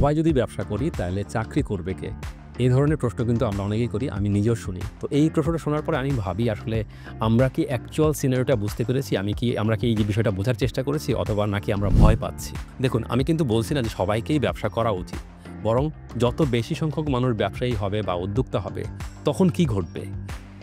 সবাই যদি ব্যবসা করি তাহলে চাকরি করবে কে? এই ধরনের প্রশ্ন কিন্তু আমরা অনেকেই করি, আমি নিজেও শুনি। তো এই প্রশ্নটা শোনার পরে আমি ভাবি আসলে আমরা কি অ্যাকচুয়াল সিনারিওটা বুঝতে পেরেছি? আমরা কি এই যে বিষয়টা বোঝার চেষ্টা করেছি অথবা নাকি আমরা ভয় পাচ্ছি? দেখুন, আমি কিন্তু বলছি না যে সবাইকেই ব্যবসা করা উচিত। বরং যত বেশি সংখ্যক মানুষ ব্যবসায়ী হবে বা উদ্যোক্তা হবে তখন কি ঘটবে?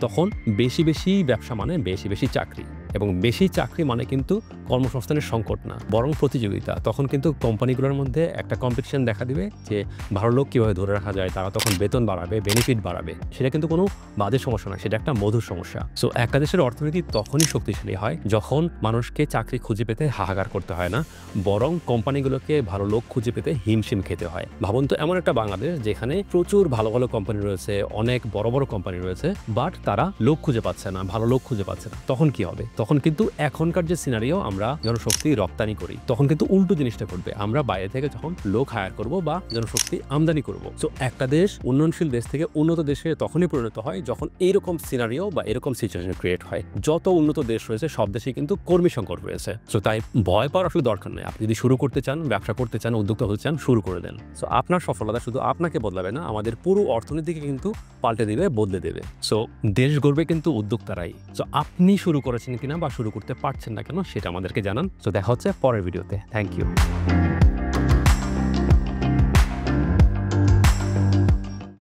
তখন বেশি ব্যবসা মানে বেশি চাকরি। এবং বেশি চাকরি মানে কিন্তু কর্মসংস্থানের সংকট না, বরং প্রতিযোগিতা। তখন কিন্তু কোম্পানিগুলোর মধ্যে একটা কম্পিটিশন দেখা দিবে যে ভালো লোক কীভাবে ধরে রাখা যায়, তারা তখন বেতন বাড়াবে, বেনিফিট বাড়াবে। সেটা কিন্তু কোনো বাজে সমস্যা না, সেটা একটা মধুর সমস্যা। সো একটা দেশের অর্থনীতি তখনই শক্তিশালী হয় যখন মানুষকে চাকরি খুঁজে পেতে হাহাকার করতে হয় না, বরং কোম্পানিগুলোকে ভালো লোক খুঁজে পেতে হিমশিম খেতে হয়। ভাবুন তো, এমন একটা বাংলাদেশ যেখানে প্রচুর ভালো কোম্পানি রয়েছে, অনেক বড় কোম্পানি রয়েছে, বাট তারা লোক খুঁজে পাচ্ছে না, ভালো লোক খুঁজে পাচ্ছে না। তখন কি হবে? তখন কিন্তু এখনকার যে সিনারিও আমরা জনশক্তি রপ্তানি করি, তখন কিন্তু উল্টো জিনিসটা ঘটবে। আমরা বাইরে থেকে যখন লোক হায়ার করব বা জনশক্তি আমদানি করব। সো একটা দেশ উন্নয়নশীল দেশ থেকে উন্নত দেশে তখনই পরিণত হয় যখন এইরকম সিনারিও বা এরকম সিচুয়েশন ক্রিয়েট হয়। যত উন্নত দেশ রয়েছে সব দেশেই কিন্তু কর্মী সংকট রয়েছে। সো তাই ভয় পাওয়ার আসলে দরকার নেই। আপনি যদি শুরু করতে চান, ব্যবসা করতে চান, উদ্যোক্তা হতে চান, শুরু করে দেন। সো আপনার সফলতা শুধু আপনাকে বদলাবে না, আমাদের পুরো অর্থনীতিকে কিন্তু পাল্টে দিবে, বদলে দেবে। সো দেশ গড়বে কিন্তু উদ্যোক্তারাই। সো আপনি শুরু করেছেন কিনা বা শুরু করতে পারছেন না কেন সেটা আমাদেরকে জানান। সো দেখা হচ্ছে পরের ভিডিওতে। Thank you.